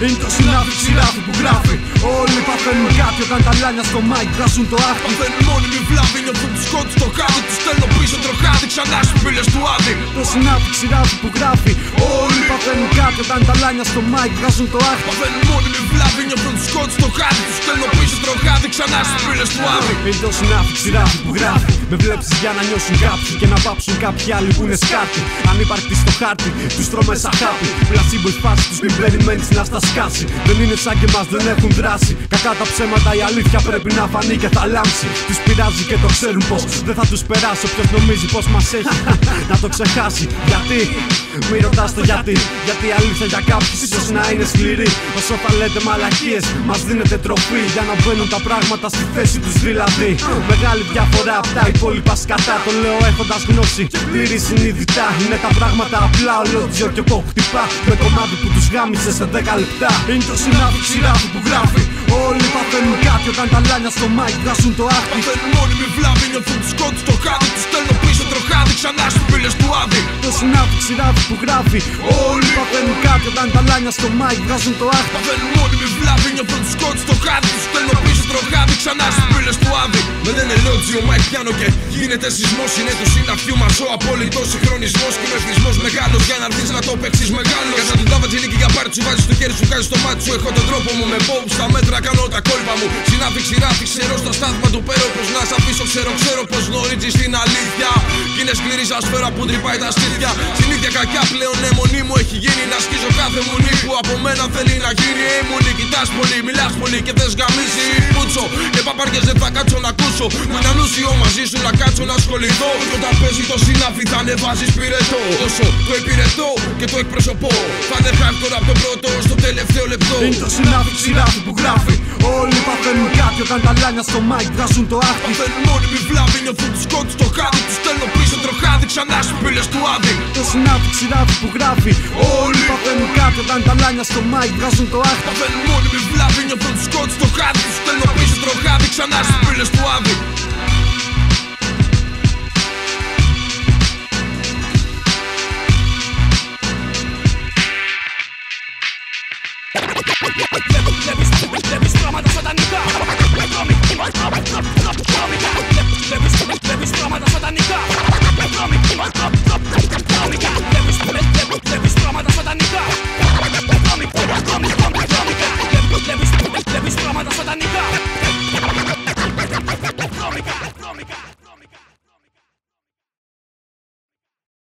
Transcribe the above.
Είναι το συνάφι ξηράφι που γράφει. Όλοι παθαίνουν κάτι όταν τα λάνια στο μάικ βγάζουν το άχτι. Παθαίνουν μόνιμη βλάβη, νιώθουν τους σκότους στο χάδι. Τους στέλνω πίσω τροχάδι, ξανά στους πύλες του Άδη. Το συνάφι ξηράφι που γράφει. Όλοι παθαίνουν κάτι όταν τα λάνια στο μάικ βγάζουν το άχτι. Παθαίνουν μόνιμη βλάβη, νιώθουν τους σκότους στο χάδι. Τους στέλνω πίσω τροχάδι, ξανά στους πύλες του Άδη. Είναι το συνάφι ξηράφι που γράφει. Με βλέψεις για να νιώσουν κάποιοι και να πάψουν κάποιοι άλλοι που είναι σκάρτη. Αν υπαρκτή στο χάρτη, τους τρώμε σαν χάπι. Πλασίμπο η φάση τους, μην περιμένεις να στα σκάσει. Δεν είναι σαν και εμάς, δεν έχουν δράση. Κακά τα ψέματα, η αλήθεια πρέπει να φανεί και θα λάμψει. Τους πειράζει και το ξέρουν πως δεν θα τους περάσει. Όποιος νομίζει πως μας έχει να το ξεχάσει. Γιατί, μη ρωτάς το γιατί. Γιατί η αλήθεια για κάποιους ίσως να είναι σκληρή. Όσο θα λέτε μαλακίες, μας δίνετε τροφή για να μπαίνουν τα πράγματα στη θέση τους δηλαδή. Μεγάλη διαφορά απ' τα υπόλοιπα σκατά. Το λέω έχοντας γνώση, πλήρη συνειδητά. Είναι τα πράγματα απλά, ολότζιο και εγώ χτυπά. Με κομμάτι που τους γάμισε σε 10 λεπτά. Είναι το συνάφι ξηράφι που γράφει. Όλοι παθαίνουν κάτι όταν τα λάνια στο μάικ βγάζουν το άχτι. Παθαίνουν μόνιμη βλάβη, νιώθουν τους σκότους στο χάδι. Τους στέλνω πίσω τροχάδι, ξανά στους πύλες του Άδη. Το συνάφι ξηράφι που γράφει. Όλοι παθαίνουν κάτι όταν τα λάνια στο μάικ βγάζουν το άχτι. Παθαίνουν μόνιμη βλάβη, νιώθουν τους σκότους στο χάδι. Τους στέλνω πίσω τροχάδι, ξανά στους πύλες του Άδη. Με λένε λότζιο, μάικ πιάνω και γίνεται σεισμός. Είναι του συναφιού μας ο απόλυτος συγχρονισμός. Και με θυσμός μεγάλος για να έρθεις να το παίξεις μεγάλο. Κατά του τάβα τζινίκι για πάρτι σου βάζεις το χέρι σου, κάνεις το μάτι σου. Έχω τον τρόπο μου με πόπου στα μέτρα, κάνω τα κόλπα μου. Συνάφι ξηράφι, ξέρω στο στάθμα του πέρο. Πως να σ' αφήσω, ξέρω πως γνωρίζεις την αλήθεια. Κι είναι σκληρή σαν σφαίρα που τρυπάει τα στήθια. Συνήθεια κακιά πλέον αιμονή μου έχει γίνει. Να σκίζω κάθε μονή που από μένα θέλει να γίνει. Αιμονή, κοιτάς πολύ, μιλάς πολύ και θες γαμίσει. Πούτσο και παπάρκες δεν θα κάτσω να ακούσω. Μην ανούσιο μαζί σου να κάτσω να ασχοληθώ. Κι όταν παίζει το συνάφι θα ανεβάζεις πυρετό. Όσο το υπηρετώ και το εκπροσωπώ, θα είναι hardcore από το πρώτο στο τελευταίο λεπτό. Είναι το συνάφι ξηράφι που γράφει. Όλοι παθαίνουν κάτι όταν τα λάνια στο μάικ βγάζουν το άχτι. Παθαίνουν μόνιμη βλάβη, νιώθουν τους σκότους στο χάδι. Τους στέλνω πίσω τροχάδι, ξανά στους πύλες του Άδη. Το συνάφι ξηράφι που γράφει. Όλοι παθαίνουν κάτι όταν τα λάνια στο μάικ βγάζουν το άχτι. Παθαίνουν μόνιμη βλάβη, νιώθουν τους σκότους στο χάδι. Τους στέλνω πίσω τροχάδι, ξανά στους πύλες του Άδη. Βλέπεις πράγματα σατανικά. Βλέπεις πράγματα σατανικά. Βλέπεις πράγματα σατανικά. Βλέπεις πράγματα σατανικά.